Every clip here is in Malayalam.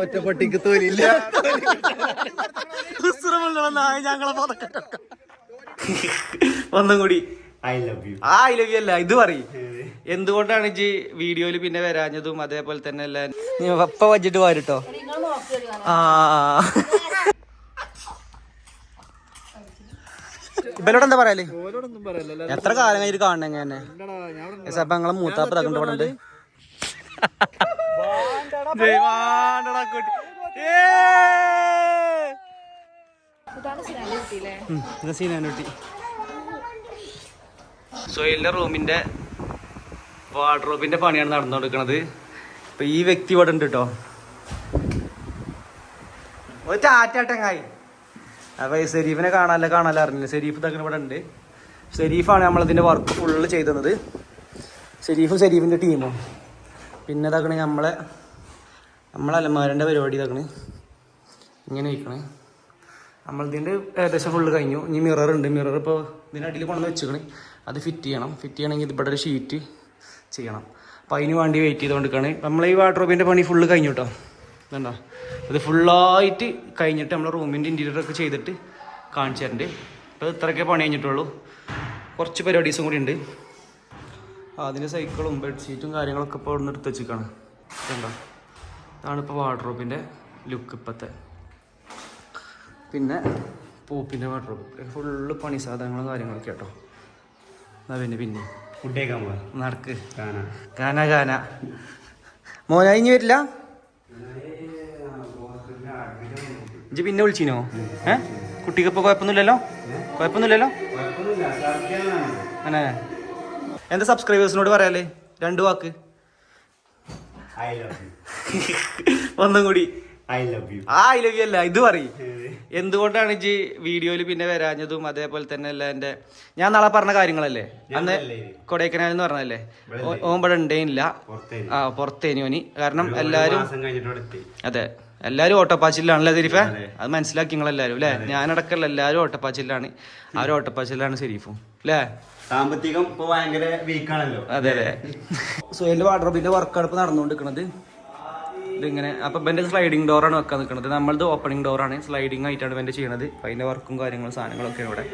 ഒറ്റപ്പട്ടിക്ക് തോലില്ല ഞങ്ങളെ ഒന്നും കൂടി ഐ ലവ് യു അല്ല ഇത് പറയും എന്തുകൊണ്ടാണ് ഇജ്ജ് വീഡിയോയില് പിന്നെ വരാഞ്ഞതും അതേപോലെ തന്നെ അല്ല നീ പപ്പ വച്ചിട്ട് പോരട്ടോ. ഇവരോട് എന്താ പറയല്? എത്ര കാലം കഴിഞ്ഞിട്ട് കാണണ എങ്ങനെ അപ്പൊ ഞങ്ങളെ മൂത്താപ്പ തകണ്ട് ഇവിടെ ഉണ്ട്. സോയിലിന്റെ റൂമിന്റെ വാർഡ്രോബിന്റെ പണിയാണ് നടന്നുകൊടുക്കണത്. ഇപ്പൊ ഈ വ്യക്തി ഇവിടെ ഉണ്ട് കേട്ടോ. ഒരു ടാറ്റാട്ടങ്ങായി. അപ്പൊ ഷെരീഫിനെ കാണാനല്ല അറിഞ്ഞില്ല. ഷെരീഫ് ഇതൊക്കെ ഇവിടെ ഉണ്ട്. ഷെരീഫാണ് നമ്മളിതിന്റെ വർക്ക് ഫുള്ള് ചെയ്തത്. ഷെരീഫും ഷെരീഫിന്റെ ടീമും. പിന്നെ ഇതാക്കണ നമ്മളെ അലമാരൻ്റെ പരിപാടി ഇതാക്കണ് ഇങ്ങനെ വയ്ക്കണേ. നമ്മളിതിൻ്റെ ഏകദേശം ഫുള്ള് കഴിഞ്ഞു. ഇനി മിറർ ഉണ്ട്. മിറർ ഇപ്പോൾ ഇതിൻ്റെ അടിയിൽ കൊണ്ടുവന്ന് വെച്ചിക്കണ്. അത് ഫിറ്റ് ചെയ്യണമെങ്കിൽ ഇവിടെ ഒരു ഷീറ്റ് ചെയ്യണം. അപ്പോൾ അതിന് വേണ്ടി വെയിറ്റ് ചെയ്തുകൊണ്ടിരിക്കുകയാണ്. നമ്മളെ ഈ വാർഡ്രോബിൻ്റെ പണി ഫുള്ള് കഴിഞ്ഞു കേട്ടോ. ഇതുണ്ടോ, ഇത് ഫുള്ളായിട്ട് കഴിഞ്ഞിട്ട് നമ്മൾ റൂമിൻ്റെ ഇൻറ്റീരിയറൊക്കെ ചെയ്തിട്ട് കാണിച്ചു തരണ്ട്. അപ്പോൾ ഇത്രയൊക്കെ പണി കഴിഞ്ഞിട്ടുള്ളൂ. കുറച്ച് പരിപാടീസും കൂടി ഉണ്ട്. അതിൻ്റെ സൈക്കിളും ബെഡ്ഷീറ്റും കാര്യങ്ങളൊക്കെ ഇപ്പോൾ ഇവിടെ നിന്ന് എടുത്ത് വെച്ചിരിക്കുകയാണ്. ഇതുണ്ടോ, ഇതാണ് ഇപ്പോൾ വാർഡ്രോബിൻ്റെ ലുക്ക് ഇപ്പോഴത്തെ. പിന്നെ പൂപ്പിൻ്റെ വാർഡ്രോബ് ഫുള്ള് പണി സാധനങ്ങളും കാര്യങ്ങളൊക്കെ കേട്ടോ. എന്നാ പിന്നെ ഫുഡേക്കാൻ പോവാ. നടക്ക് കാന മോന ഇനി വരില്ല. ഇജ്ജ് പിന്നെ വിളിച്ചിനോ? കുട്ടിക്ക് ഇപ്പോൾ കുഴപ്പമൊന്നുമില്ലല്ലോ? അങ്ങനെ എന്താ സബ്സ്ക്രൈബേഴ്സിനോട് പറയാല്ലേ 2 വാക്ക്? ഒന്നും കൂടി ഐ ലവ് യു അല്ല ഇത് പറയും എന്തുകൊണ്ടാണ് ഇജ്ജ് വീഡിയോയിൽ പിന്നെ വരാഞ്ഞതും അതേപോലെ തന്നെ അല്ല എൻ്റെ ഞാൻ നാളെ പറഞ്ഞ കാര്യങ്ങളല്ലേ അന്ന് കൊടൈക്കനാൽ എന്ന് പറഞ്ഞല്ലേ. ഓമ്പടെ ഉണ്ടേനില്ല. പുറത്തേനോനി. കാരണം എല്ലാരും ഓട്ടപ്പാച്ചിലാണല്ലേ ഷെരീഫെ? അത് മനസ്സിലാക്കി നിങ്ങളെല്ലാരും അല്ലേ? ഞാനടക്കല്ല, എല്ലാരും ഓട്ടപ്പാച്ചിലാണ്. ആ ഒരു ഓട്ടപ്പാച്ചിലാണ് ഷെരീഫും അല്ലേ? സാമ്പത്തികം ഇപ്പൊ ഭയങ്കര വീക്കാണല്ലോ. അതെ. സോയിലിന്റെ വാർഡ്രോബിന്റെ വർക്കാണ് ഇപ്പൊ നടന്നുകൊണ്ടിരിക്കുന്നത്. ഇതിങ്ങനെ അപ്പം ഇവൻ്റെ സ്ലൈഡിങ് ഡോറാണ് വെക്കാൻ നിൽക്കുന്നത്. നമ്മളത് ഓപ്പണിംഗ് ഡോറാണ്. സ്ലൈഡിങ് ആയിട്ടാണ് ഇവൻ്റെ ചെയ്യണത്. അപ്പം അതിൻ്റെ വർക്കും കാര്യങ്ങളും സാധനങ്ങളൊക്കെയാണ് ഇവിടെ.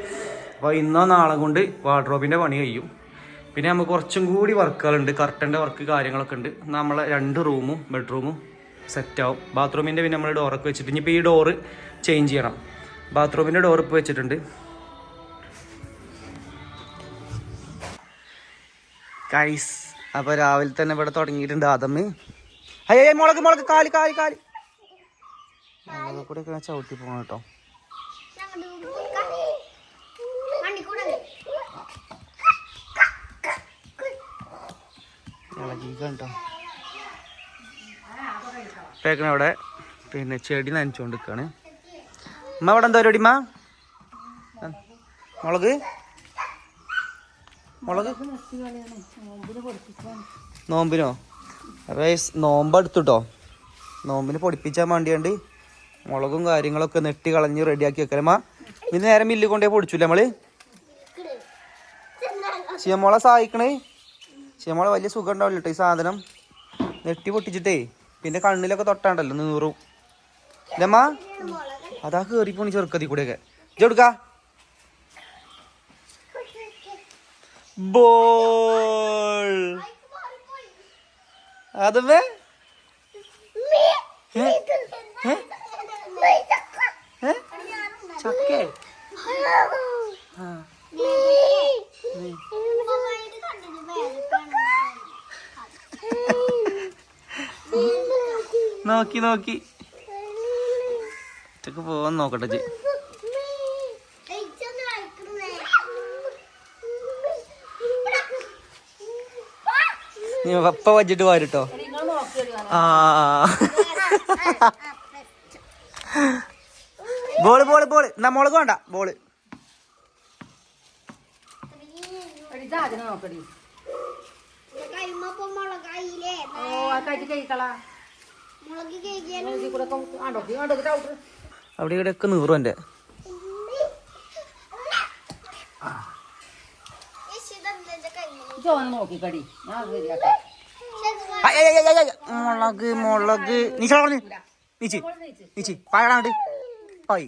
അപ്പോൾ ഇന്നോ നാളെ കൊണ്ട് വാർഡ്രോബിൻ്റെ പണി കഴിയും. പിന്നെ നമുക്ക് കുറച്ചും കൂടി വർക്കുകളുണ്ട്. കർട്ടൻ്റെ വർക്ക് കാര്യങ്ങളൊക്കെ ഉണ്ട്. നമ്മളെ 2 റൂമും ബെഡ്റൂമും സെറ്റാവും. ബാത്റൂമിൻ്റെ പിന്നെ നമ്മൾ ഡോറൊക്കെ വെച്ചിട്ട് ഇനിയിപ്പോൾ ഈ ഡോറ് ചേഞ്ച് ചെയ്യണം. ബാത്റൂമിൻ്റെ ഡോർ ഇപ്പോൾ വെച്ചിട്ടുണ്ട്. ഗൈസ് അപ്പോൾ രാവിലെ തന്നെ ഇവിടെ തുടങ്ങിയിട്ടുണ്ട് ആദമ്. അയ്യേ മുളക് കാലി കൂടെ ഒക്കെ ചവിട്ടി പോകണം കേട്ടോ. കേട്ടോ പേക്കണ അവിടെ പിന്നെ ചെടി നനച്ചുകൊണ്ട് നിൽക്കുകയാണ്. അമ്മ അവിടെ എന്താ പരിപാടി? മുളക് നോമ്പിനോ? അപ്പോൾ നോമ്പ് എടുത്തുട്ടോ. നോമ്പിന് പൊടിപ്പിച്ചാൽ വേണ്ടിയാണ്ട് മുളകും കാര്യങ്ങളൊക്കെ നെട്ടി കളഞ്ഞ് റെഡിയാക്കി വെക്കലമ്മ. ഇന്ന് നേരെ മില്ല് കൊണ്ടേ പൊടിച്ചില്ല നമ്മള്. ചിയമ്മോളെ സഹായിക്കണേ. ചിയമ്മോളെ വലിയ സുഖം ഉണ്ടാവില്ല കേട്ടോ ഈ സാധനം നെട്ടി പൊട്ടിച്ചിട്ടേ. പിന്നെ കണ്ണിലൊക്കെ തൊട്ടാണ്ടല്ലോ നീറും ഇല്ലമ്മ. അതാ കയറി പോണി ചെറുക്കതി കൂടെയൊക്കെ. ഇജെടുക്ക ബോൾ അതമ്മേ. ചക്കേ നോക്കി ചക്ക പോവാൻ നോക്കട്ടെ. നീ പപ്പ വച്ചിട്ട് പോരട്ടോ. ബോള് എന്നാ മുളക് വേണ്ട. ബോള് അവിടെ ഇവിടെയൊക്കെ നീറും എൻ്റെ. നോക്കിക്കടി ഞാൻ മുളക് മുളക് നീച്ച പറഞ്ഞു നീച്ച് നീച്ച് പായടാണ്ട് പായി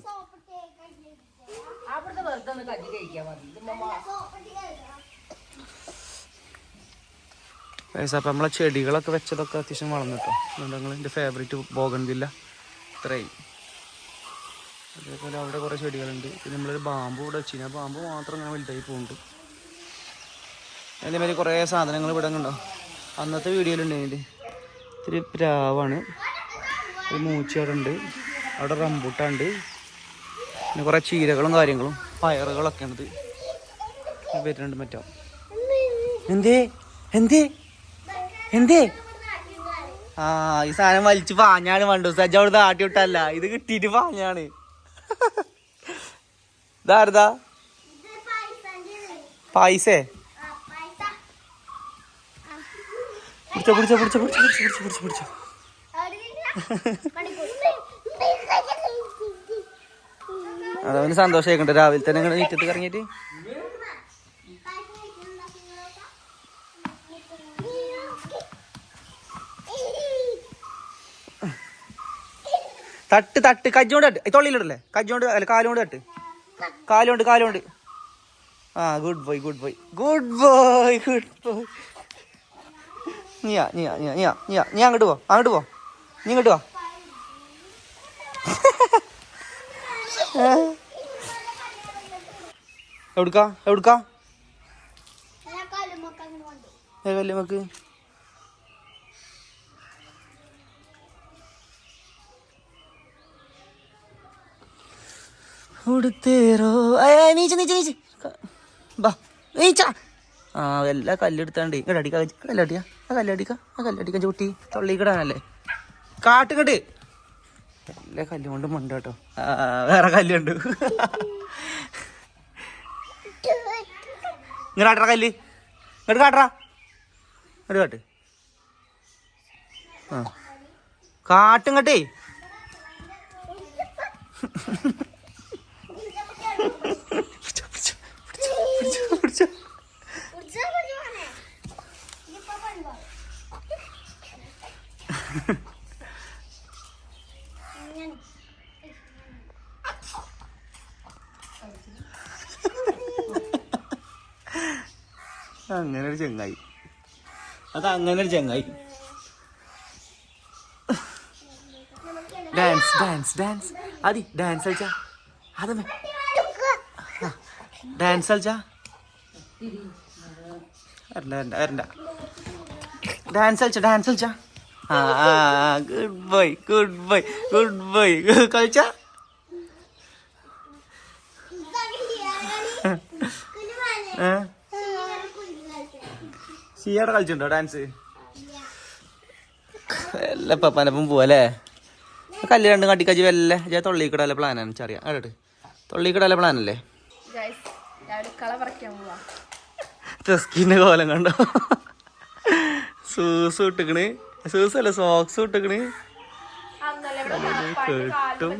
അവിടുത്തെ വെറുതെ ഒന്ന് കഞ്ഞി കഴിക്കാൻ മതി അപ്പം നമ്മളെ ചെടികളൊക്കെ വെച്ചതൊക്കെ അത്യാവശ്യം വളർന്നിട്ടോ നിങ്ങൾ എൻ്റെ ഫേവറേറ്റ് ബോഗൺവില്ല ഇത്രയും അതേപോലെ അവിടെ കുറേ ചെടികളുണ്ട് പിന്നെ നമ്മളൊരു ബാമ്പു ഇവിടെ വെച്ച് കഴിഞ്ഞാൽ ബാമ്പു മാത്രം ഇങ്ങനെ വലുതായി പോകുന്നുണ്ട് അതേമാതിരി കുറേ സാധനങ്ങൾ ഇവിടെ ഉണ്ടോ അന്നത്തെ വീഡിയോയിലുണ്ട് ഇത്തിരി പ്രാവാണ് ഒരു മൂച്ചയുണ്ട് അവിടെ റംബൂട്ടുണ്ട് പിന്നെ കുറേ ചീരകളും കാര്യങ്ങളും പയറുകളൊക്കെ ഉണ്ട് വരുന്നുണ്ട് മറ്റോ എന്തേ എന്തേ എന്തേ ആ ഈ സാധനം വലിച്ച് പാഞ്ഞാണ് വണ്ടു സജ്ജ അവിടുത്തെ ആട്ടി വിട്ടല്ല ഇത് കിട്ടിയിട്ട് പാഞ്ഞാണ് ഇതാരതാ പായസേ പിടിച്ചോ പിടിച്ചോ പിടിച്ചോ പിടിച്ചോ പിടിച്ചോ പിടിച്ചോ പിടിച്ചോ അതവന് സന്തോഷമായിക്കണ്ട രാവിലെ തന്നെ ഇങ്ങനെ നീറ്റത്ത് ഇറങ്ങിയിട്ട് തട്ട് തട്ട് കജ്ജോണ്ട് തട്ട് തൊള്ളിയിലിടല്ലേ കജ്ജോണ്ട് അല്ല കാലുകൊണ്ട് തട്ട് കാലുകൊണ്ട് കാലുകൊണ്ട് ആ good boy good boy good boy good boy നീയാ നീയാ നീയാ നീയാ നീയാ നീ അങ്ങോട്ട് പോ നീ ഇങ്ങോട്ട് പോ എവിടുക്കാ എവിടുക്കാ കല്ലുമക്ക് ഉടുത്തേറോ നീച്ച് നീച്ച് നീച്ച് ബാ നീച്ച ആ എല്ലാ കല്ലെടുത്താണ്ട് ഇങ്ങോട്ട് കല്ലടിക്കാ ആ കല്ലടിക്കാൻ ചൂട്ടി തൊള്ളിക്കിടാനല്ലേ കാട്ടുകട്ട് എല്ലാ കല്ലും കൊണ്ട് മണ്ട കേട്ടോ വേറെ കല്ലുണ്ട് ഇങ്ങനെ കാട്ടറ കല്ല് ഇങ്ങോട്ട് കാട്ടറാ ഇങ്ങോട്ട് കാട്ട് ആ കാട്ടുങ്ങട്ടേ അങ്ങനെ ഒരു ചെങ്ങായി അങ്ങനെ ഒരു ചെങ്ങായി ഡാൻസ് ഡാൻസ് ഡാൻസ് അതി ഡാൻസ് കളിച്ചാ അതമ്മേ ഡാൻസ് കളിച്ചാ വരണ്ട ഡാൻസ് കളിച്ചാ ആ good boy good boy good boy കളിച്ചാ സിയാടെ കളിച്ചിട്ടുണ്ടോ ഡാൻസ് എല്ലാ പപ്പനപ്പം പോവല്ലേ കല്ല് രണ്ടും കട്ടിക്കച്ച് വല്ലേ ഞാൻ തൊള്ളിക്കിടല്ലേ പ്ലാനാണ് ചെറിയ കേട്ട് തൊള്ളിക്കിടല്ലേ പ്ലാനല്ലേ ടെസ്കിന്റെ കോലം കണ്ടോ സൂസ് ഇട്ടിക്കണ് സൂസ് അല്ല സോക്സ് ഇട്ടിക്കണ് കേട്ടും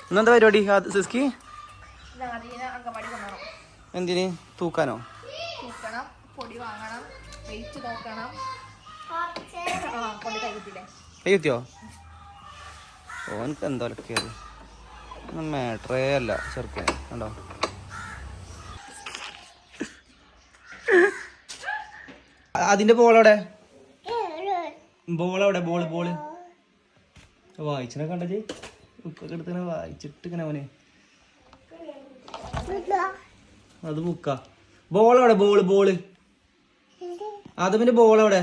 ഇന്നെന്താ പരിപാടി സിസ്കി എന്തിന് തൂക്കാനോ കയ്യുത്തിയോ ഓനക്ക് എന്തോ ലക്കിയത് മാട്രേ അല്ല ചെറുക്കൻ കണ്ടോ അതിന്റെ ബോളവിടെ ബോള് വായിച്ചിനെ കണ്ടത് ബുക്കൊക്കെ എടുത്തിങ്ങനെ വായിച്ചിട്ട് ഇങ്ങനെ അവനെ അത് ബുക്കാ ബോളവിടെ ബോള് അത് പിന്നെ ബോളവിടെ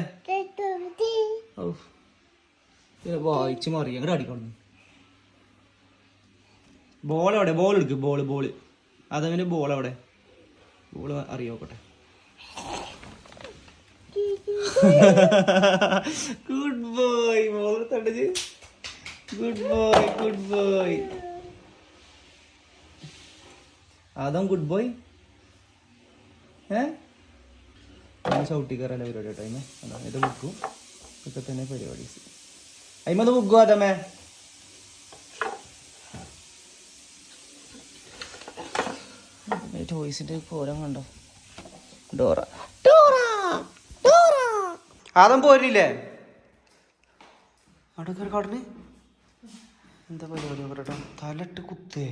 വായിച്ച് മാറി അങ്ങോട്ട് അടിക്കണം ബോളവിടെ ബോൾ എടുക്ക് ബോള് അതവന് ബോളവിടെ ബോള് അറിയോക്കട്ടെ ഗുഡ് ബോയ് ബോൾ തണ്ടത് ഗുഡ് ബോയ് അതും ഗുഡ് ബോയ് ചവിട്ടി കയറാനുള്ള പരിപാടി കേട്ടോ അതിന് അതാ ഇത് ബുക്കും ഒക്കെ തന്നെ പരിപാടി അയിമത് ബുക്കും അതമ്മേ ടോയ്സിന്റെ കോലം കണ്ടോ? ഡോറ ഡോറ ഡോറ അതും പോരില്ലേ അവിടെ കയറി കാട്ടിന്? എന്താ പരിപാടി പറയട്ടോ? തലട്ട് കുത്തേ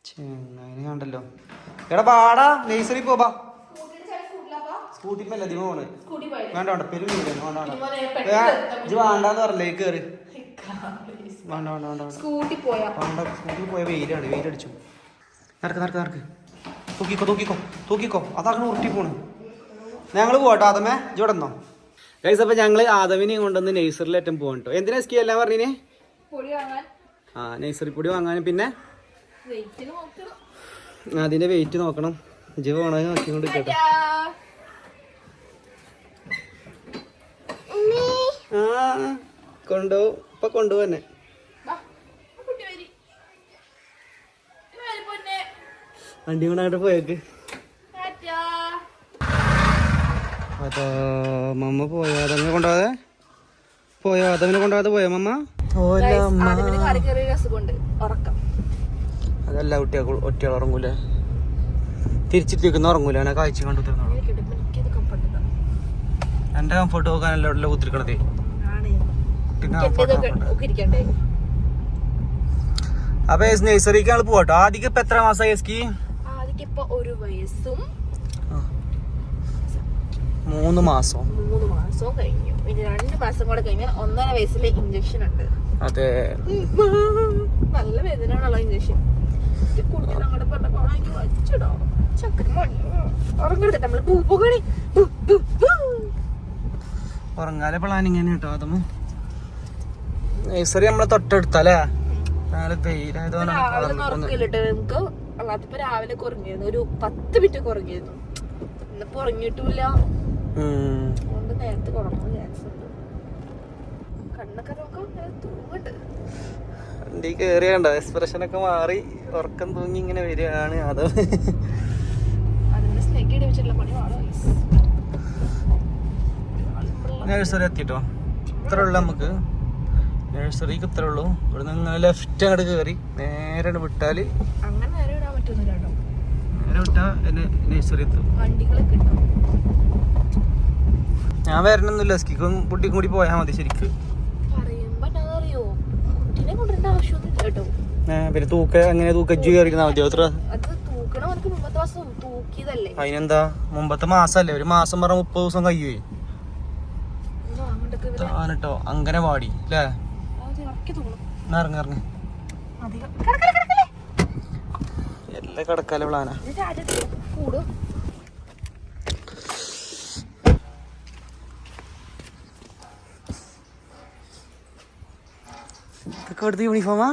ചെങ്ങനെ കണ്ടല്ലോ. എടാ പാടാ നഴ്സറി പോവാ. സ്കൂട്ടി മേലെ അധികം പോണ്. വേണ്ട വേണ്ട പെരും വേണ്ടാന്ന് പറഞ്ഞേ കേറി. വേണ്ട വേണ്ട വേണ്ട സ്കൂട്ടി പോയാ വെയിലാണ്, വെയിലടിച്ചു. നടക്ക് നടക്ക് നടക്ക്. തൂക്കിക്കോ തൂക്കിക്കോ തൂക്കിക്കോ. അതാണ് ഉരുട്ടി പോണ്. ഞങ്ങള് പോട്ടോ ആദമേ ജോടന്നോ ഗൈസ്. അപ്പൊ ഞങ്ങള് ആദമിനെയും കൊണ്ടുവന്ന് നഴ്സറിലേറ്റം പോകാൻ കേട്ടോ. എന്തിനാ സ്കീ എല്ലാം പറഞ്ഞിനെ? നഴ്സറി പൊടി വാങ്ങാനും പിന്നെ അതിന്റെ വെയിറ്റ് നോക്കണം. ഇജ്ജ് പോണ നോക്കിക്കൊണ്ട് കേട്ടോ. കൊണ്ടുപോകും ഇപ്പൊ കൊണ്ടുപോന്നെ. വണ്ടി കൊണ്ട് അങ്ങോട്ട് പോയേക്ക്. അതോ മമ്മ പോയോ? അതങ്ങനെ കൊണ്ടുപോകാതെ പോയോ? അതങ്ങനെ കൊണ്ടുപോകാതെ പോയോ മമ്മ? അതല്ല ഒറ്റയാൾ ഉറങ്ങൂല. തിരിച്ചിട്ടേക്കുന്ന ഉറങ്ങൂല. അവനെ കാഴ്ച കണ്ടു തരുന്നുള്ളൂ. എന്റെ കംഫർട്ട് നോക്കാനല്ല ഇവിടെ കുത്തിരിക്കണതേ. അപ്പൊ നഴ്സറിക്ക് ഞങ്ങൾ പോട്ടോ. ആദ്യം ഇപ്പൊ എത്ര മാസം? എസ്കി 1 വയസ്സും 3 മാസവും കഴിഞ്ഞു. ഇനി 2 മാസം കൂടെ കഴിഞ്ഞാൽ 1.5 വയസ്സിലെ ഇഞ്ചക്ഷൻ ഉണ്ട്. അതെ, നല്ല വേദനയാണുള്ള ഇഞ്ചക്ഷൻ. ഉറങ്ങാലെ പ്ലാനിങ് തന്നെ കേട്ടോ. അതും നഴ്സറി നമ്മളെ തൊട്ടടുത്തല്ലേ. നമുക്ക് അല്ലാത്തപ്പോ രാവിലെ കുറഞ്ഞിരുന്നു, ഒരു 10 മിനിറ്റ് കുറഞ്ഞിരുന്നു. ഇന്നിപ്പോ ഉറങ്ങിയിട്ടില്ല. അതുകൊണ്ട് നേരത്തെ കുറഞ്ഞ ചാൻസ് ഉണ്ട്. കണ്ണൊക്കെ നോക്കാം തൂങ്ങണ്ട്. വണ്ടി കേറിയണ്ട എക്സ്പ്രഷൻ ഒക്കെ മാറി ഉറക്കം തൂങ്ങി ഇങ്ങനെ വരികയാണ്. അത് അതിന്റെ സ്നെഗ് ഇടിച്ചിട്ടുള്ള പണി നഴ്സറി എത്തിട്ടോ. ഇത്ര ഉള്ളു നമുക്ക്. നഴ്സറിക്ക് ഇത്ര ഉള്ളൂ. ഇവിടെ നിന്ന് ലെഫ്റ്റ് അങ്ങോട്ട് കയറി നേരെ വിട്ടാല് അങ്ങനെ നേരെ വിടാൻ പറ്റുന്നില്ല കേട്ടോ. നേരെ വിട്ടാ എന്നെ നഴ്സറി എത്തും. വണ്ടികളൊക്കെ ഉണ്ടോ? ഞാൻ വരണൊന്നുമില്ല. സ്കിക്കും കുട്ടിക്കും കൂടി പോയാൽ മതി ശരിക്ക്. പറയുമ്പോ അറിയോ, കുട്ടീനെ കൊണ്ടുവരേണ്ട ആവശ്യമൊന്നുമില്ല കേട്ടോ. പിന്നെ തൂക്ക അങ്ങനെ തൂക്കജ്ജു കയറിയിരുന്നാ മതിയോ? അത്ര അത് തൂക്കണം. അവർക്ക് മുമ്പത്തെ മാസം തൂക്കിയതല്ലേ. അതിനെന്താ മുമ്പത്തെ മാസല്ലേ? ഒരു മാസം പറഞ്ഞ 30 ദിവസം കഴിയുവേ. ട്ടോ അങ്ങനെ പാടി അല്ലേ? ഇറങ്ങി ഇറങ്ങി എല്ലാം കിടക്കാലെ പ്ലാനാ. ഇതൊക്കെ ഇവിടുത്തെ യൂണിഫോമാ?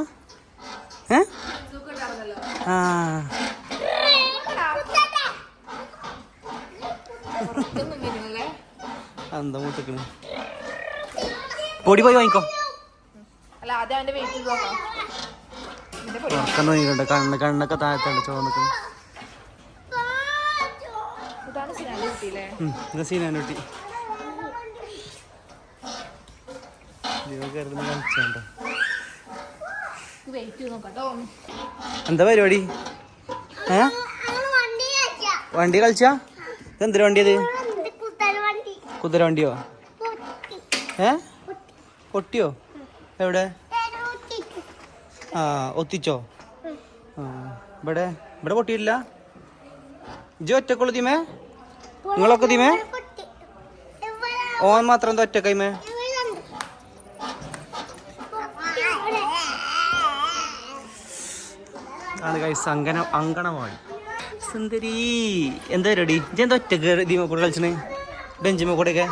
എന്താ മൂത്തക്കണ്? പൊടി പോയി വാങ്ങിക്കോ. ഉറക്കം തോന്നിയിട്ടുണ്ട്. കണ്ണൊക്കെ താഴത്തുണ്ട് ചോന്നിട്ട്. ഇത് സീനാനുട്ടി കളിച്ചോണ്ടോ. എന്താ പരിപാടി? വണ്ടി കളിച്ചാ? ഇതെന്തൊരു വണ്ടിയത്? കുതിര വണ്ടിയോ? പൊട്ടിയോ? എവിടെ? ഒത്തിച്ചോ? ഇവിടെ ഇവിടെ പൊട്ടിയില്ല. ഇജ്ജ് ഒറ്റക്കുള്ളു തീമേ? നിങ്ങളൊക്കെ തീമേ? ഓൻ മാത്രം എന്താ ഒറ്റക്കൈമേ? ആണ് ഗൈസ് അങ്കണവാടി. സുന്ദരി എന്താ പരിപാടി? ഇജ്ജ് എന്താ ഒറ്റക്ക് ദീമ കൂടെ കളിച്ചണ്? ബെഞ്ചിമ കൂടെയൊക്കെ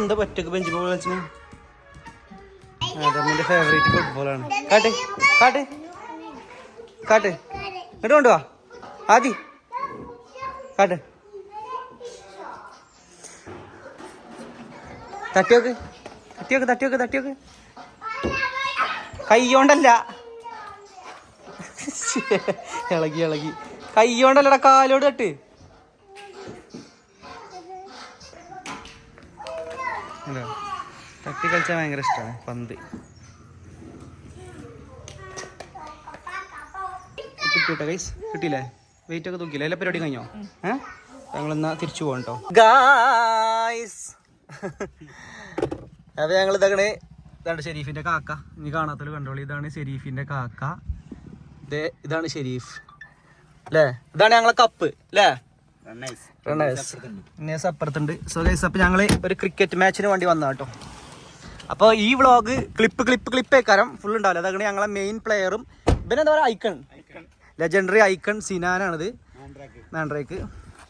എന്താ ഒറ്റക്ക് ബെഞ്ചിമ കൂടെ കളിച്ചണ്? അതെന്റെ ഫേവറേറ്റ് ഫുട്ബോളാണ്. കാട്ട് കാട്ട് കാട്ട് ഇങ്ങോട്ട് കൊണ്ടുവാ. ആദി കാട്ട്. തട്ടിയോക്ക് തട്ടിയോക്ക് തട്ടിയോക്ക് തട്ടിയോക്ക്. കയ്യോണ്ടല്ല, ഇളകി ഇളകി. കയ്യോണ്ടല്ലടാ, കാലോട് തട്ട്. തട്ടി കളിച്ചാൽ ഭയങ്കര ഇഷ്ടമാണ് പന്ത്. കിട്ടിയിട്ടോ ഗൈസ്? കിട്ടിയില്ലേ? വെയിറ്റ് ഒക്കെ തൂക്കിയില്ലേ? എല്ലാ പരിപാടി കഴിഞ്ഞോ? ഞങ്ങളെന്നാ തിരിച്ചു പോകാം കേട്ടോ ഗായ്സ്. അപ്പൊ ഞങ്ങൾ ഇതാണ് ഷെരീഫിന്റെ കാക്ക. ഇനി കാണാത്തൊരു കണ്ടോളി. ഇതാണ് ഷെരീഫിന്റെ കാക്ക. ഇതാണ് ഷെരീഫ് അല്ലേ? ഇതാണ് ഞങ്ങളെ കപ്പ് അല്ലേ? റണ്ണേഴ്സ് അപ്പുറത്തുണ്ട്. സോ ഗൈസ്, അപ്പൊ ഞങ്ങള് ഒരു ക്രിക്കറ്റ് മാച്ചിന് വേണ്ടി വന്ന കേട്ടോ. അപ്പോൾ ഈ വ്ളോഗ് ക്ലിപ്പ് ഏക്കാരം ഫുൾ ഉണ്ടാവില്ല. അതാണ് ഞങ്ങളെ മെയിൻ പ്ലെയറും പിന്നെ എന്താ പറയുക ഐക്കൺ, ലെജൻഡറി ഐക്കൺ സിനാനാണിത്. മാൻഡ്രേക്ക്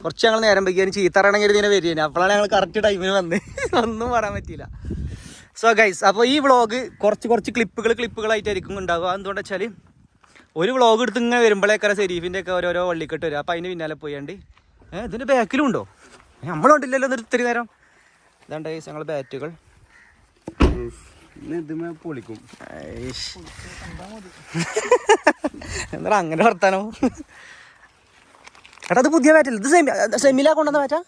കുറച്ച് ഞങ്ങൾ നേരം വൈകിയാലും ചീത്തറണെങ്കിൽ ഇതിനെ വരികയാണ്. അപ്പോഴാണ് ഞങ്ങൾ കറക്റ്റ് ടൈമിന് വന്ന് ഒന്നും പറയാൻ പറ്റിയില്ല. സോ ഗൈസ്, അപ്പോൾ ഈ വ്ളോഗ് കുറച്ച് ക്ലിപ്പുകളായിട്ടായിരിക്കും ഉണ്ടാവുക. എന്തുകൊണ്ടാ വെച്ചാൽ ഒരു വ്ളോഗ് എടുത്ത് ഇങ്ങനെ വരുമ്പോഴേക്കാരം ഷെരീഫിൻ്റെ ഒക്കെ ഓരോരോ വള്ളിക്കെട്ട് വരും. അപ്പോൾ അതിന് പിന്നാലെ പോയാണ്ട് ഇതിൻ്റെ ബാക്കിലും ഉണ്ടോ? നമ്മളുണ്ടില്ലല്ലോ എന്നിട്ട് ഇത്തിരി നേരം. ഇതാണ്ട് ഗൈസ് ഞങ്ങൾ ബാറ്റുകൾ പൊളിക്കും. എന്താ അങ്ങനെ വർത്താനോ? എടാ അത് പുതിയ ബാറ്റല്ല, ഇത് സെമിലാ കൊണ്ടുവന്ന ബാറ്റാ.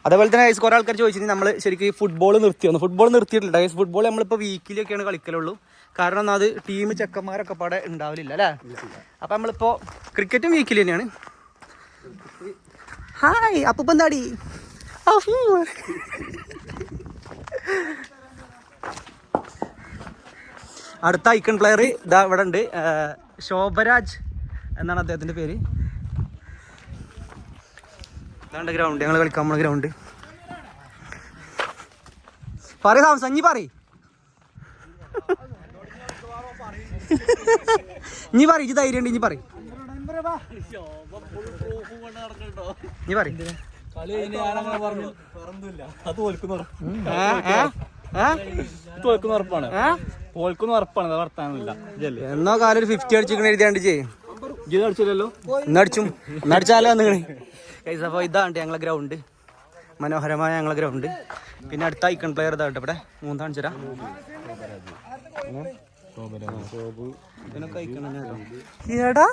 അതേപോലെ തന്നെ ഗൈസ് കുറേ ആൾക്കാർ ചോദിച്ചിട്ട് നമ്മൾ ശരിക്കും ഫുട്ബോൾ നിർത്തിയൊന്നു. ഫുട്ബോൾ നിർത്തിയിട്ടില്ല ഗൈസ്. ഫുട്ബോൾ നമ്മളിപ്പോൾ വീക്കിലൊക്കെയാണ് കളിക്കലുള്ളൂ. കാരണം അത് ടീം ചെക്കന്മാരൊക്കെ പാടെ ഉണ്ടാവില്ല അല്ലേ? അപ്പം നമ്മളിപ്പോൾ ക്രിക്കറ്റും വീക്കിൽ തന്നെയാണ്. ഹായ് അപ്പം എന്താടി അടുത്ത ഐക്കൺ പ്ലെയർ ഇതാ ഇവിടെ ഉണ്ട്. ശോഭരാജ് എന്നാണ് അദ്ദേഹത്തിൻ്റെ പേര്. ഇതാണ്ട് ഗ്രൗണ്ട്, ഞങ്ങൾ കളിക്കാൻ നമ്മളെ ഗ്രൗണ്ട്. പറയ് താമസം ഇനി പറയ് ഇനി പറയ് ഇജ്ജ് ധൈര്യം ഉണ്ട്. ഇനി പറയ് ഇനി പറയ് എന്നോ കാലം ഒരു 50 അടിച്ചിക്കണ എഴുതിയാണ്ട് ചെയ്യും. ഇന്നടിച്ചാലോ നിങ്ങള്. അപ്പോൾ ഇതാണ് ഞങ്ങളെ ഗ്രൗണ്ട്, മനോഹരമായ ഞങ്ങളെ ഗ്രൗണ്ട്. പിന്നെ അടുത്ത ഐക്കൺ പ്ലെയർ ഇതായിട്ട് ഇവിടെ മൂന്നാണ് ചേരാ. എടാ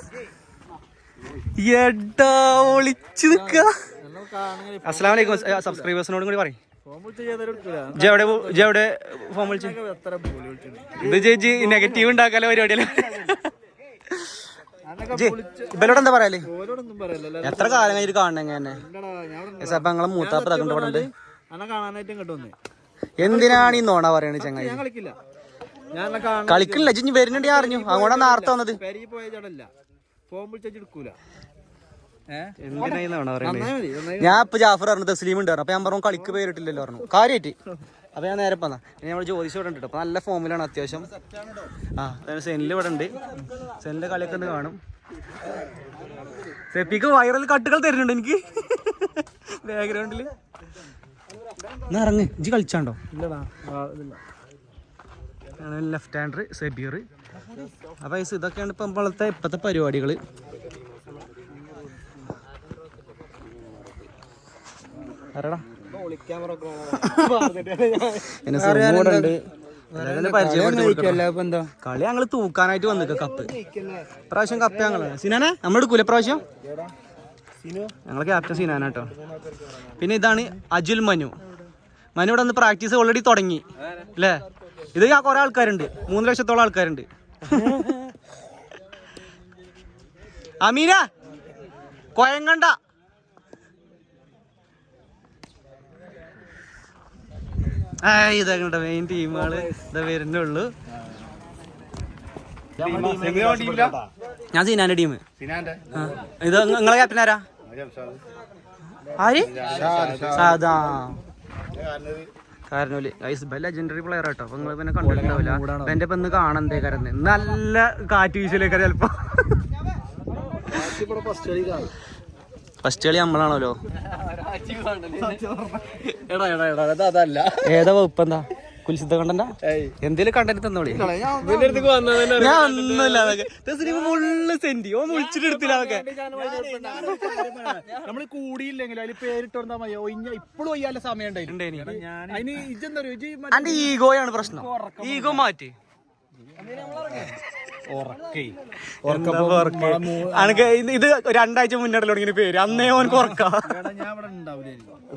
ഒളിച്ചു നിക്ക. അസ്സലാമു അലൈക്കും സബ്സ്ക്രൈബേഴ്സിനോടും കൂടി പറയും. എവിടെ ഫോം വിളിച്ചു? ഇത് ചേച്ചി നെഗറ്റീവ് ഉണ്ടാക്കാലോ പരിപാടിയല്ലേ? ഇവരോട് എന്താ പറയല്ലേ? എത്ര കാലം കഴിഞ്ഞിട്ട് കാണണേ എങ്ങനെ? അപ്പൊ ഞങ്ങളെ മൂത്താപ്പ തകണ്ട്. എന്തിനാണ് ഈ നോണ പറയണത് ചങ്ങായി? കളിക്കണില്ല, ജിഞ്ഞ് വരുന്നുണ്ട്. ഞാൻ അറിഞ്ഞു, അങ്ങോട്ടാ നേരത്തെ വന്നത്. എന്തിനാ പറയണേ? ഞാൻ ഇപ്പൊ ജാഫർ പറഞ്ഞു തസ്ലീം ഉണ്ട് പറഞ്ഞു. അപ്പൊ ഞാൻ പറഞ്ഞു കളിക്ക് പേരിട്ടില്ലല്ലോ പറഞ്ഞു കാര്യമായിട്ട്. അപ്പൊ ഞാൻ നേരെ പോന്നാ. ഇനി നമ്മൾ ജ്യോതിഷ് ഇവിടെ ഉണ്ട്. അപ്പൊ നല്ല ഫോമിലാണ് അത്യാവശ്യം. സെനിൽ ഇവിടെ ഉണ്ട്. സെനിലെ കളിയൊക്കെ ഒന്ന് കാണും. സെപ്പിക്ക് വൈറൽ കട്ടുകൾ തരുന്നുണ്ട് എനിക്ക് ബാക്ക്ഗ്രൗണ്ടില്. ഇറങ്ങ് ഇജ്ജ് കളിച്ചാണ്ടോ? Left hander സെബീർ. അപ്പൊ ഇതൊക്കെയാണ് ഇപ്പൊ ഇപ്പോഴത്തെ പരിപാടികള്. കളി ഞങ്ങള് തൂക്കാനായിട്ട് വന്നിക്ക കപ്പ്. പ്രാവശ്യം കപ്പ് ഞങ്ങള് സിനാനെ നമ്മൾ എടുക്കൂല പ്രാവശ്യം. ഞങ്ങളെ ക്യാപ്റ്റൻ സിനാനാട്ടോ. പിന്നെ ഇതാണ് അജുൽ മനു. മനു ഇവിടെ നിന്ന് പ്രാക്ടീസ് ഓൾറെഡി തുടങ്ങി അല്ലേ? ഇത് ഞാൻ കുറെ ആൾക്കാരുണ്ട്, 3 ലക്ഷത്തോളം ആൾക്കാരുണ്ട്. അമീന കൊയങ്ങണ്ട. ഇതാ മെയിൻ ടീമുകള് ഇതാ വരുന്നുള്ളൂ. ഞാൻ സിനാന്റെ ടീം. ഇത് നിങ്ങളെ ക്യാപ്റ്റൻ ആരാ? ആര്? സാധാ കാരണോല് ലെജൻഡറി പ്ലെയർ ആട്ടോ. അപ്പൊ നിങ്ങൾ പിന്നെ കണ്ടിട്ടുണ്ടാവില്ല. എന്റെ ഇപ്പൊ ഇന്ന് കാണന്തേ കരന്ന് നല്ല കാറ്റ് വീശലേക്കാരം ചിലപ്പോ. ഫസ്റ്റ് കളി നമ്മളാണല്ലോ. ഏതാ വകുപ്പ്? എന്താ കുൽസിദ്ധ കണ്ടന്റാ? എന്തേലും കണ്ടന്റ് തന്നോളി. ഞാൻ ഒന്നുമില്ല. ഫുള്ള് സെന്റി ഓ വിളിച്ചിട്ട് എടുത്തില്ല. അതൊക്കെ നമ്മള് കൂടിയില്ലെങ്കിലും അതിൽ പേരിട്ട് ഇപ്പോഴും ഒയ്യാനുള്ള സമയം അന്റെ ഈഗോയാണ് പ്രശ്നം. ഈഗോ മാറ്റി. ഇത് 2 ആഴ്ച മുന്നേടല്ലോ ഇങ്ങനെ പേര്. അന്നേ ഓനക്ക് ഉറക്കാം.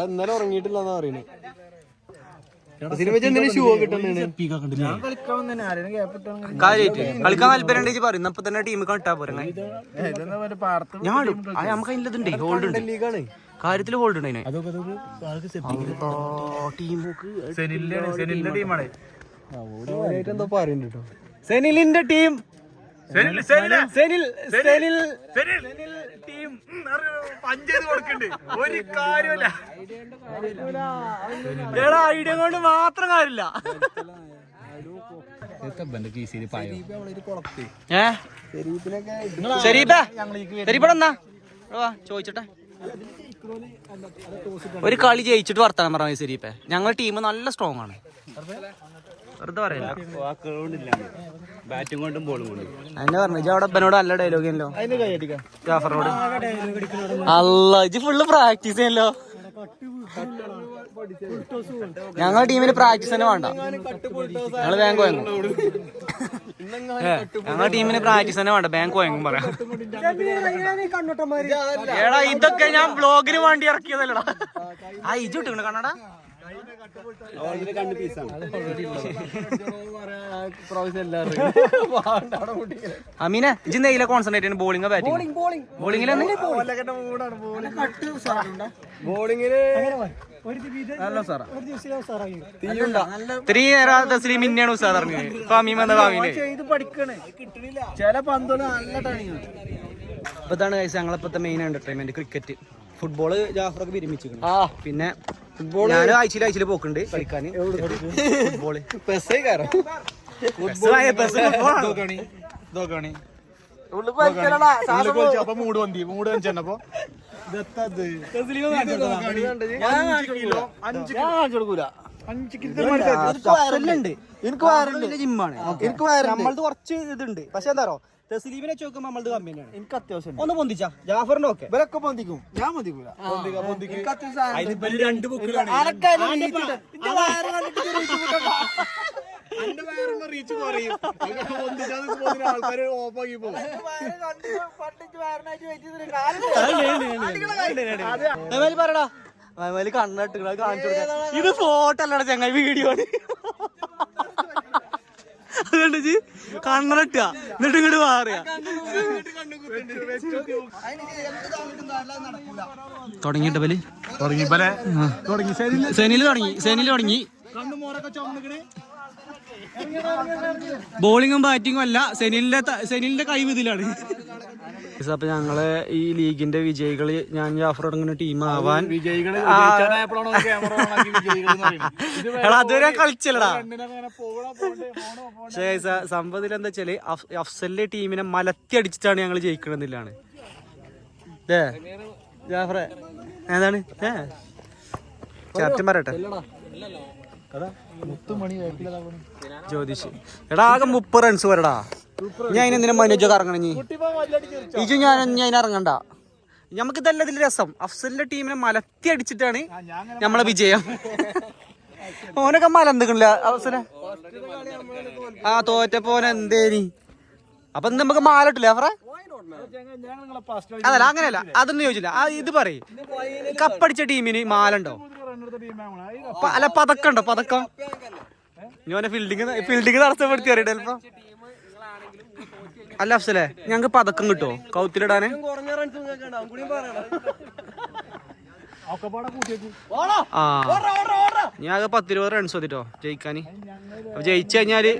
ഇന്നലെ ഉറങ്ങിയിട്ടില്ലെന്നാ പറയുന്നത്. ഷൂ കിട്ടുന്നതാണ്. ഞാൻ കളിക്കാൻ വന്നെ ആരെയും ഗ്യാപ്പ് ഇട്ടാണ് കാര്യമായിട്ട് കളിക്കാൻ താല്പര്യം പറയും ഇപ്പൊ തന്നെ ടീം കിട്ടാ പോരെ ഇതെന്താ മറ്റേ പാടത്ത് ഞാൻ നമുക്ക് അതിൻ്റെ ഹോൾഡ് ഉണ്ട് ലീഗാണ്. കാര്യത്തില് ഹോൾഡ് ഉണ്ട് അതിനെ സെനിലിന്റെ ടീമാണ്. എന്തോ പറയുന്നുണ്ട് കേട്ടോ. സെനിലിന്റെ ടീം ടീം പഞ്ചായത്ത് കൊടുക്കണ്ട് ഒരു കാര്യമില്ല. ഐഡിയ കൊണ്ട് മാത്രം കാര്യമില്ല. ചോദിച്ചട്ടെ ഒരു കളി ജയിച്ചിട്ട് വർത്താനം പറഞ്ഞ ശരിപ്പേ ഞങ്ങളുടെ ടീം നല്ല സ്ട്രോങ് ആണ്. വെറുതെ പറയല്ല. ബാറ്റും കൊണ്ടും ബോളും കൊണ്ടും അതിനെ പറഞ്ഞു അവിടെ അപ്പനോട് നല്ല ഡയലോഗ് ആണല്ലോ ജാഫറിനോട്. അല്ല ഇജ് ഫുള്ള് പ്രാക്ടീസ് ചെയ്യല്ലോ. ഞങ്ങളുടെ ടീമിന് പ്രാക്ടീസ് തന്നെ വേണ്ട. ഞങ്ങള് ബാങ്ക് വാങ്ങും. ഞങ്ങളുടെ ടീമിന് പ്രാക്ടീസ് തന്നെ വേണ്ട. ബാങ്ക് വാങ്ങും പറയാം. എടാ ഇതൊക്കെ ഞാൻ ബ്ലോഗിന് വേണ്ടി ഇറക്കിയതല്ലടാ. ആ ഇജ് ഇട്ടിട്ടുണ്ട് കണ്ണടാ. അമീനെ ഇജ് നെയ്യിലെ കോൺസെൻട്രേറ്റ് ചെയ്യുന്നു. ബോളിംഗ് ബാറ്റിംഗ് ബോളിംഗിൽ തസ്ലീമിന്നെയാണ് ഉസ്താദ് പറഞ്ഞത്. ഫാമീം എന്ന ഫാമീന് ചില പന്തുകൾ നല്ല ടണിങ്. ഇപ്പൊ ഇതാണ് ഞങ്ങളിപ്പത്തെ മെയിൻ എന്റർടൈൻമെന്റ് ക്രിക്കറ്റ്. ഫുട്ബോള് ജാഫറൊക്കെ വിരമിച്ചിരിക്കണം. പിന്നെ ഞാൻ ആഴ്ചയിൽ പോക്കുണ്ട് കളിക്കാൻ. ഫുട്ബോള് മൂട് വന്നിച്ചപ്പോ ജിമ്മാണ്. നമ്മളത് കുറച്ച് ഇതുണ്ട്. പക്ഷെ എന്താറോ തസ്ലീമിനെ ചോദിക്കുമ്പോ നമ്മളത് കമ്മി തന്നെയാണ്. എനിക്ക് അത്യാവശ്യം ഒന്ന് പൊന്തിച്ചാ ജാഫറിന്റെ ഒക്കെ ഇവരൊക്കെ പൊന്തിക്കും. ഞാൻ പൊന്തിക്കൂല. റീച്ച് കുറയും. ആൾക്കാർ ഓഫാക്കി പോകും. പറയടാ കണ്ണിട്ട് കാണിച്ചു കൊടുക്കാം. ഇത് ഫോട്ടോ അല്ലടാ ചങ്ങായി, വീഡിയോ ആണ്. അതുകൊണ്ട് കണ്ണട എന്നിട്ട് ഇങ്ങോട്ട് മാറിയ തുടങ്ങിയിട്ട് ബലി സെനില് തുടങ്ങി. ബോളിങ്ങും ബാറ്റിങ്ങും അല്ല, സെനിലിന്റെ കഴിവ് ഇതിലാണ്. അപ്പൊ ഞങ്ങള് ഈ ലീഗിന്റെ വിജയികള് ഞാൻ ജാഫർ അടങ്ങുന്ന ടീം ആവാൻ അതുവരെ കളിച്ചല്ലടാ. പക്ഷേ സംഭവത്തിൽ എന്താ വെച്ചാല് അഫ്സലിന്റെ ടീമിനെ മലത്തി അടിച്ചിട്ടാണ് ഞങ്ങൾ ജയിക്കണമെന്നില്ലാണ്. ജാഫറെ ഏതാണ് ക്യാപ്റ്റൻ പറയട്ടെ. ജ്യോതിഷ് എടാ ആകെ 30 റൺസ് വരടാ. ഞാൻ അതിനെന്തിനാ മനോജൊക്കെ ഇറങ്ങണ ഇജു ഞാൻ അതിനിറങ്ങണ്ട. നമുക്ക് ഇതല്ല ഇതിൽ രസം. അഫ്സലിന്റെ ടീമിനെ മലത്തി അടിച്ചിട്ടാണ് നമ്മളെ വിജയം. ഓനൊക്കെ മലന്തിക്കണില്ല അവസര തോറ്റപ്പോനെ എന്തേനി. അപ്പൊ നമുക്ക് മാലട്ടില്ല അഫറ. അതല്ല അങ്ങനെയല്ല, അതൊന്നും ചോദിച്ചില്ല. ഇത് പറയും കപ്പടിച്ച ടീമിന് മാലുണ്ടോ? അല്ല പതക്കം ഉണ്ടോ? പതക്കം ഞാനെ ഫീൽഡിങ് തടസ്സപ്പെടുത്തി അറിയട്ടെ ചിലപ്പോ. അല്ല അഫ്സലേ ഞങ്ങക്ക് പതക്കം കിട്ടുമോ കൗത്തിലിടാന്? ഞാൻ 10-20 റൺസ് മതിട്ടോ ജയിക്കാന്. അപ്പൊ ജയിച്ചു കഴിഞ്ഞാല്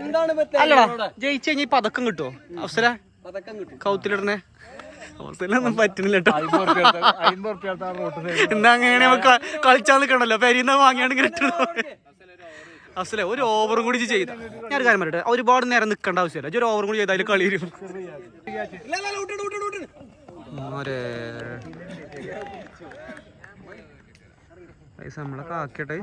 അല്ലടാ ജയിച്ചു കഴിഞ്ഞാൽ പതക്കം കിട്ടുമോ അഫ്സല കൗത്തിലിടണേ? അവസരൊന്നും പറ്റുന്നില്ല കേട്ടോ. എന്നാ അങ്ങനെ നമുക്ക് കളിച്ചാൽ നിൽക്കണല്ലോ. പെരീന്ന വാങ്ങിയാണ്ട് ഇങ്ങനെ ഇട്ടു. അഫ്സലെ ഒരു ഓവറും കൂടി ചെയ്ത ഞാനൊരു കാര്യം പറയട്ടെ, ഒരുപാട് നേരം നിൽക്കേണ്ട ആവശ്യമില്ല. ഒരു ഓവറും കൂടി ചെയ്താൽ കളി വരും. നമ്മളെ കാക്കട്ടെ.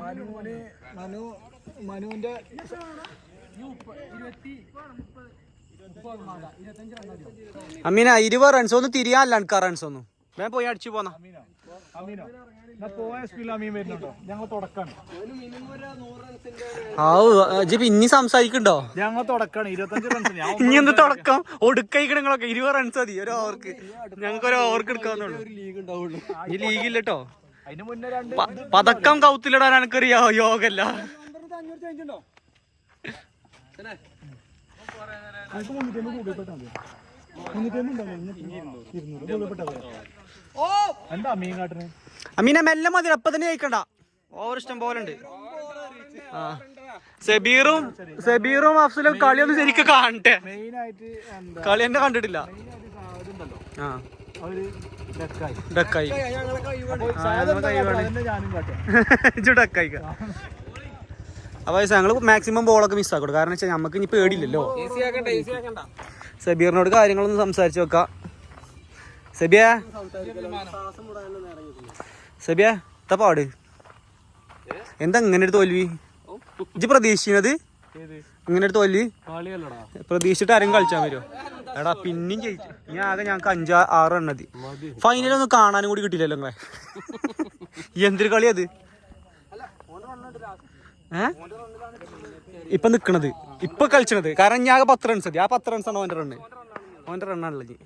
അമീന 20 റൺസ് ഒന്നും തിരിയാല്ല. അൻകാ റൺസ് ഒന്നും ഞാൻ പോയി അടിച്ചു പോന്ന. ഇനി സംസാരിക്കണ്ടോ? ഇനി എന്ത് തുടക്കം ഒടുക്കൈക്കണങ്ങളൊക്കെ 20 റൺസ് മതി ഒരു ഓവർക്ക്. ഞങ്ങൾക്ക് ഒരു ഓവർക്ക് എടുക്കാവുന്നുള്ളൂ. ഈ ലീഗില്ലട്ടോ. പതക്കം കൗത്തിലിടാൻ എനിക്കറിയാ യോഗല്ല. അമീന മെല്ലെ മതി, അപ്പൊ തന്നെ ജയിക്കണ്ട. ഓവർ ഇഷ്ടം പോലെ ഉണ്ട്. ആ സബീറും അഫ്സലും കളിയൊന്നും ശരിക്കും കാണട്ടെ. കളി എന്നെ കണ്ടിട്ടില്ല. ആ ഡക്കായി ഡക്കായി. അപ്പൊ ഞങ്ങള് മാക്സിമം ബോളൊക്കെ മിസ്സാക്കട്ടെ. കാരണം വെച്ചാൽ നമുക്ക് ഇനി പേടിയില്ലല്ലോ. സബീറിനോട് കാര്യങ്ങളൊന്നും സംസാരിച്ചു വെക്കാം. സബിയ പാട് എന്താ ഇങ്ങനെ ഒരു തോൽവി? ഇജ്ജ് പ്രതീക്ഷിക്കുന്നത് ഇങ്ങനെ ഒരു തോൽവി? പ്രതീക്ഷിച്ചിട്ട് ആരും കളിച്ചാൽ വരുമോ? എടാ പിന്നെയും ജയിച്ചു. ഞാൻ ആകെ ഞങ്ങൾക്ക് 5-6 റൺ മതി. ഫൈനലൊന്നും കാണാനും കൂടി കിട്ടില്ലല്ലോ നിങ്ങളെ. എന്തൊരു കളിയാ അത്? ഇപ്പൊ നിക്കണത് ഇപ്പൊ കളിച്ചത്. കാരണം ഞാൻ 10 റൺസ് മതി. ആ 10 റൺസാണ് ഓൻ്റെ റണ്ണാണല്ലോ.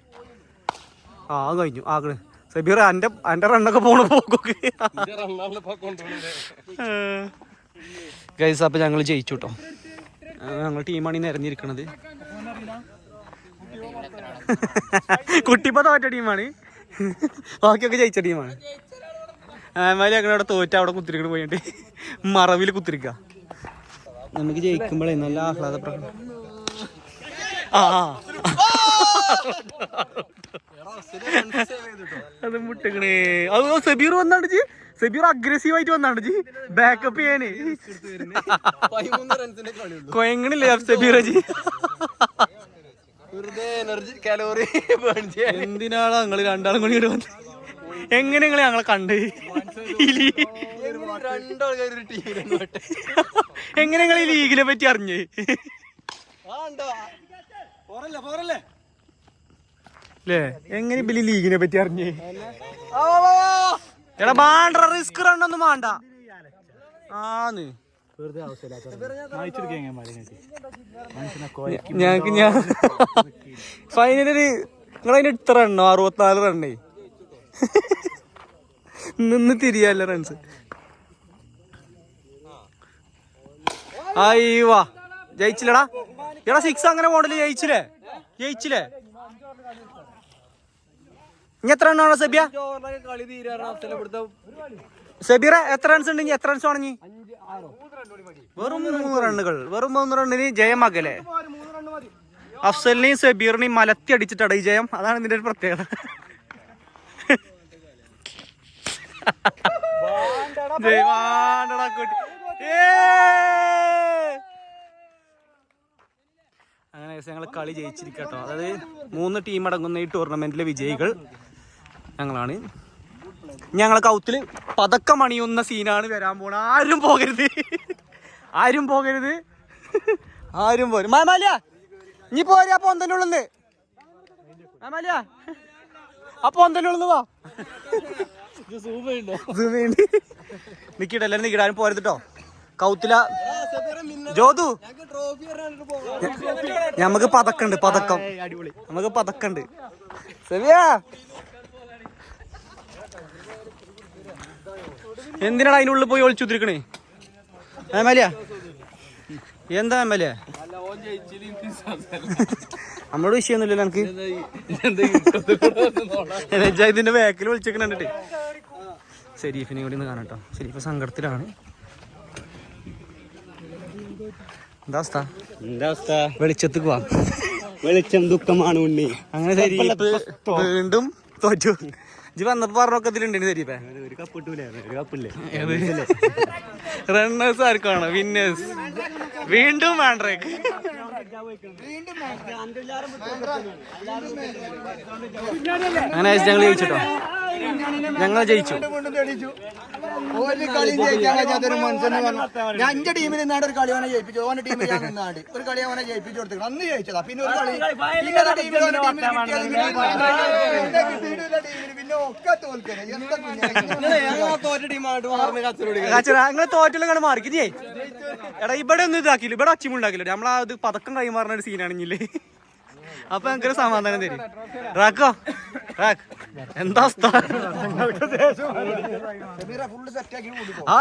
ആ കഴിഞ്ഞു ആകണ്. സബീർ എന്റെ റണ്ണൊക്കെ പോണ പോക്കൊക്കെ. ഗൈസ് അപ്പൊ ഞങ്ങൾ ജയിച്ചു കേട്ടോ. ഞങ്ങൾ ടീമാണ് ഈ നിരഞ്ഞിരിക്കണത്. കുട്ടിപ്പ തോറ്റ ടീമാണ്, ബാക്കിയൊക്കെ ജയിച്ച ടീമാണ്. ആമാരി അങ്ങനെ അവിടെ തോറ്റ അവിടെ കുത്തിരിക്കണ പോയിട്ട് മറവിൽ കുത്തിരിക്ക. നമുക്ക് ജയിക്കുമ്പോഴേ നല്ല ആഹ്ലാദ പ്രകടനം. അത് മുട്ടക്കണേ. അത് സബീർ വന്നാണ്ട് ജി. സബീർ അഗ്രസീവ് ആയിട്ട് വന്നാണ്ട് ജി ബാക്കപ്പ് ചെയ്യാന്. കൊയങ്ങണില്ലേ സബീർ ജി? എന്തിനാണ് ഞങ്ങള് രണ്ടാളും കൂടി ഇവിടെ വന്നത്? എങ്ങനെ നിങ്ങള് ഞങ്ങളെ കണ്ട്? എങ്ങനെ നിങ്ങൾ ഈ ലീഗിനെ പറ്റി അറിഞ്ഞ്? ല്ലേ എങ്ങനെ ഇപ്പൊ ലീഗിനെ പറ്റി അറിഞ്ഞ്? എടാ വേണ്ട, റിസ്ക് റണ്ണൊന്നും വേണ്ട. ആന്ന് ഞങ്ങക്ക് ഞാൻ ഫൈനലൊരു നിങ്ങളതിന് എത്ര റണ്ണോ? 64 റണ്ണേ. നിന്ന് തിരിയല്ല റൺസ്. അയ്യവാ ജയിച്ചില്ലടാ. എടാ 6 അങ്ങനെ പോണ്ടല്ലേ. ജയിച്ചില്ലേ? ഇനി എത്ര റണ്ണാണോ സബിയ? സബീറ എത്ര റൺസ് ഉണ്ട്? എത്ര റൺസ് ആണെങ്കിൽ വെറും 3 റണ്ണുകൾ. വെറും 3 റണ്ണിന് ജയമാകല്ലേ? അഫ്സലിനെയും സബീറിനെയും മലത്തി അടിച്ചിട്ടാണ് ഈ ജയം. അതാണ് ഇതിന്റെ ഒരു പ്രത്യേകത. അങ്ങനെ ഞങ്ങൾ കളി ജയിച്ചിരിക്കട്ടോ. അതായത് 3 ടീം അടങ്ങുന്ന ഈ ടൂർണമെന്റിലെ വിജയികൾ ഞങ്ങളാണ്. ഞങ്ങളെ കൗത്തില് പതക്കം അണിയുന്ന സീനാണ് വരാൻ പോണ. ആരും പോകരുത്. മാമാലിയ ഇനി പോരെ. അപ്പൊ ഒന്തന്നെ ഉള്ളു. മാമാലിയ അപ്പൊ ഒന്തന്നെ ഉള്ളു. വാ നിക്കട്ടെ, എല്ലാരും നിക്കട്ടെ, ആരും പോരുത്. കൗത്തില ജോതു നമുക്ക് പതക്കണ്ട്. നമുക്ക് പതക്കണ്ട്. സെവിയ എന്തിനാണ് അതിനുള്ളിൽ പോയി ഒളിച്ചുത്തിരിക്കണേ? മാലിയ എന്താ മാലിയ? നമ്മളോട് വിഷയമൊന്നുമില്ലല്ലോ എനിക്ക്. ഇതിന്റെ ബാക്കിൽ വിളിച്ചേക്കണ കണ്ടിട്ട് ഷെരീഫിനെ കൂടി ഒന്ന് കാണട്ടോ. ഷെരീഫ് സങ്കടത്തിലാണ്. എന്താ അവസ്ഥ? വെളിച്ചത്തേക്ക് പോവാം. വെളിച്ചം ദുഃഖമാണ് ഉണ്ണി. അങ്ങനെ ഷെരീഫ് വീണ്ടും തോറ്റു. ഇജ്ജ് വന്നപ്പോ പറഞ്ഞൊക്കത്തിലുണ്ട് ഷെരീഫേ. ഒരു കപ്പില്ലേ? റണ്ണേഴ്സ് ആർക്കാണ്? വിന്നേഴ്സ് വീണ്ടും മാൻഡ്രേക്ക്. അങ്ങനെ ഞങ്ങൾ ജയിച്ചിട്ടോ. ഞങ്ങൾ ജയിച്ചു. ഒരു കളിയും ജയിക്കാൻ കഴിയാത്തൊരു മനുഷ്യനെ പറഞ്ഞു. ഞാൻ എന്റെ ടീമിൽ നിന്നാണ്ട് ഒരു കളി അവനെ ജയിപ്പിച്ചു. ഓന്റെ ടീമിൽ ഞാൻ നിന്നാണ്ട് ഒരു കളി അവനെ ജയിപ്പിച്ചു കൊടുത്തു. അന്ന് ജയിച്ചതാ. പിന്നെ ഒരു കളി പിന്നെ ഒക്കെ തോൽക്കണേ. തോറ്റ ടീമായിട്ട് അങ്ങനെ തോറ്റെല്ലാം മാറിക്ക് ചെയ്യേ. എടാ ഇവിടെ ഒന്നും ഇതാക്കില്ല. ഇവിടെ അച്ചിമുണ്ടാക്കില്ല. നമ്മളാ ഇത് പതക്കം കൈമാറുന്ന ഒരു സീനാണെങ്കിലേ അപ്പൊ ഞങ്ങൾക്കൊരു സമാധാനം തരും. റാക്കോ എന്താ അവസ്ഥ? ആ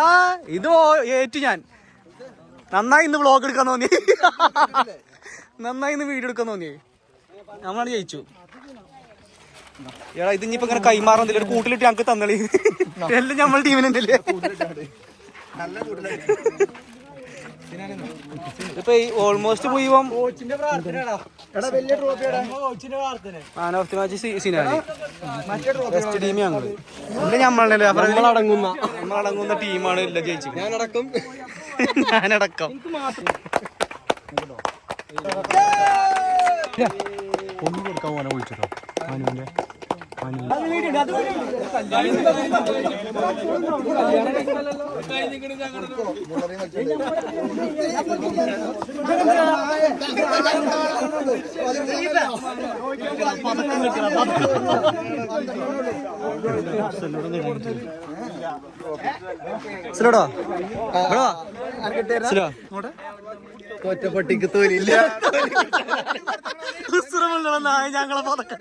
ഇത് ഏറ്റു ഞാൻ നന്നായി ഇന്ന് വ്ളോഗ് എടുക്കാൻ തോന്നി, നന്നായി ഇന്ന് വീഡിയോ എടുക്കാൻ തോന്നി. നമ്മളാണ് ജയിച്ചു. എടാ ഇത് ഇനിയിപ്പോ ഇങ്ങനെ കൈമാറുന്നില്ല, ഒരു കൂട്ടിലിട്ട് ഞങ്ങൾക്ക് തന്നളി. എല്ലാം നമ്മൾ ടീമിനുണ്ടല്ലേ. ഇതിപ്പോ ഓൾമോസ്റ്റ് പോയി മാൻ ഓഫ് ദി മാച്ച് സിനാലി ബെസ്റ്റ് ടീം ഞങ്ങള്. ഇല്ല നമ്മളല്ലേ നമ്മളടങ്ങുന്ന ടീമാണ് ഇല്ല ജയിച്ചത്. ഞാനടക്കം ഒന്ന് കൊടുക്കാൻ പോനെ വിളിച്ചിട്ടോ അനുവിന്റെ ഒറ്റപ്പട്ടിക്ക് തോലില്ല. ഞങ്ങളെ പതക്കം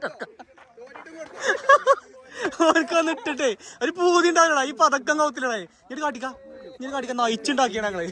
അവർക്ക് വന്ന് ഇട്ടിട്ടേ ഒരു പൂതി ഉണ്ടാകണ ഈ പതക്കം കൗത്തിലേ ഇനി കാട്ടിക്കാൻ നയിച്ചുണ്ടാക്കിയാണ് ഞങ്ങള്.